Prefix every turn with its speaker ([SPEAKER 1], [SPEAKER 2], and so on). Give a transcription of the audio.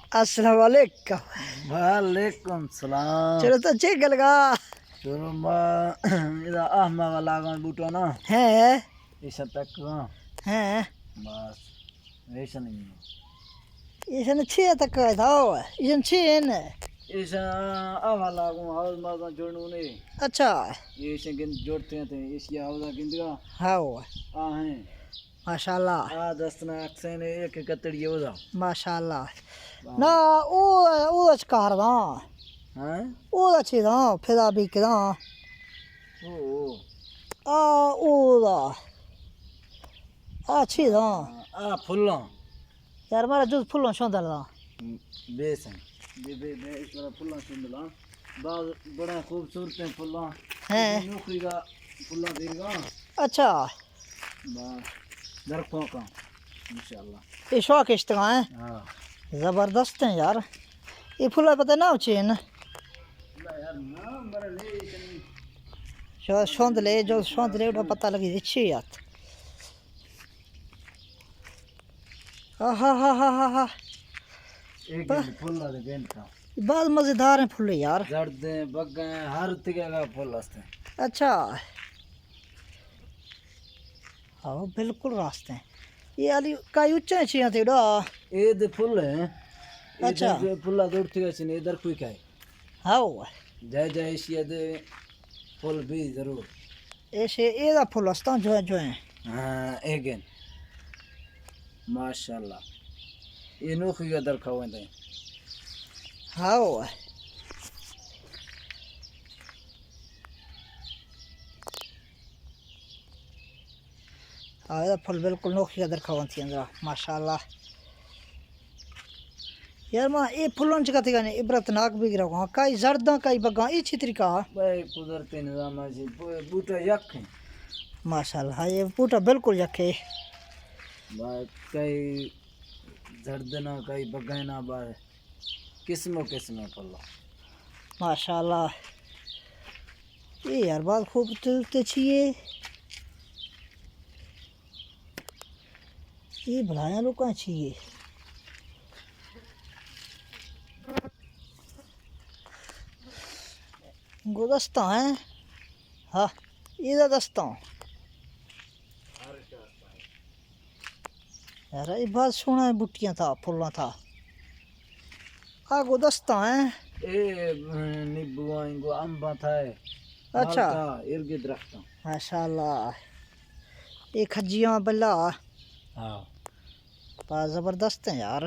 [SPEAKER 1] अस्सलाम वालेकुम।
[SPEAKER 2] वालेकुम सलाम।
[SPEAKER 1] चलो तो अच्छे गल गा
[SPEAKER 2] चलो इधर आहमा वाला बूटा ना
[SPEAKER 1] है
[SPEAKER 2] इस तक
[SPEAKER 1] है
[SPEAKER 2] बस वैसा नहीं है।
[SPEAKER 1] इसने छे तक था इसने छे ने
[SPEAKER 2] इस आवा लागू हाउस माता जोड़नू नहीं।
[SPEAKER 1] अच्छा
[SPEAKER 2] ये इसे गिन जोड़ते हैं तो इस ये हाउस गिनदिया
[SPEAKER 1] हाँ
[SPEAKER 2] आ हैं
[SPEAKER 1] माशाल्लाह
[SPEAKER 2] आ दस्तना अक्से ने एक कतड़ी हो जा
[SPEAKER 1] माशाल्लाह ना ओ अचकार दा
[SPEAKER 2] हैं
[SPEAKER 1] ओ अच्छी दा फिदा भी कदा
[SPEAKER 2] ओ
[SPEAKER 1] ओ दा अच्छी दा
[SPEAKER 2] आ फुल्ला
[SPEAKER 1] यार मारा जो फुल्लों शोंदल दा
[SPEAKER 2] बेस हैं बे इस तरह फुल्ला सुंदला बाद बड़ा खूबसूरत है फुल्ला
[SPEAKER 1] हैं
[SPEAKER 2] नौकरी का फुल्ला देगा
[SPEAKER 1] अच्छा
[SPEAKER 2] बस दरख्तों का इंशाल्लाह।
[SPEAKER 1] ये शौक इश्तगा है
[SPEAKER 2] हाँ
[SPEAKER 1] जबरदस्त है यार ये फुल्ला पता ना चेन
[SPEAKER 2] यार ना मरे ले इतनी
[SPEAKER 1] शोंदले जो शोंदले उठा पता लगी अच्छी यार हा
[SPEAKER 2] एक फुल्ला दे बेंटा
[SPEAKER 1] बहुत मजेदार है फुल्ले यार
[SPEAKER 2] जर्द बग्गे हर तरह का फुल हस्ते
[SPEAKER 1] अच्छा हाँ बिल्कुल रास्ते हैं ये अली कई ऊंचा चाहिए थे डा
[SPEAKER 2] ये दे फुल है
[SPEAKER 1] अच्छा
[SPEAKER 2] जो फुल्ला दौड़ती है सीने इधर कोई का है
[SPEAKER 1] हाँ
[SPEAKER 2] जय जय इसी दे फुल भी जरूर
[SPEAKER 1] ऐसे ये दा फुल हस्ता जो है
[SPEAKER 2] हाँ एगेन माशाल्लाह ये नौकरी का दरखा हुए थे
[SPEAKER 1] हाँ हाँ ये फुल बिल्कुल नोखी का दरखा थी अंदर माशाल्लाह यार मां ये फुलों च कथी गाने इबरतनाक भी गिरा वहाँ कई जर्दा कई बगा ये अच्छी तरीका
[SPEAKER 2] भाई कुदरती निजाम है बूटा यक है
[SPEAKER 1] माशाल्लाह ये बूटा बिल्कुल यखे
[SPEAKER 2] भाई कई जर्दना कई बगाना भाई किस्मों किस्मों फुल्ला
[SPEAKER 1] माशाल्लाह ये यार बहुत खूबसूरत चाहिए ये भलाया लोग कहाँ चाहिए गुलदस्ता है हाँ ये दस्ता यार ये बहुत सोना बुट्टियाँ था फुल्ला था आ गुलदस्ता है
[SPEAKER 2] ए नींबू इनको अम्बा था
[SPEAKER 1] अच्छा
[SPEAKER 2] इर्द दरख्त
[SPEAKER 1] माशाल्लाह ये खजियाँ बल्ला
[SPEAKER 2] हाँ
[SPEAKER 1] बहुत ज़बरदस्त है यार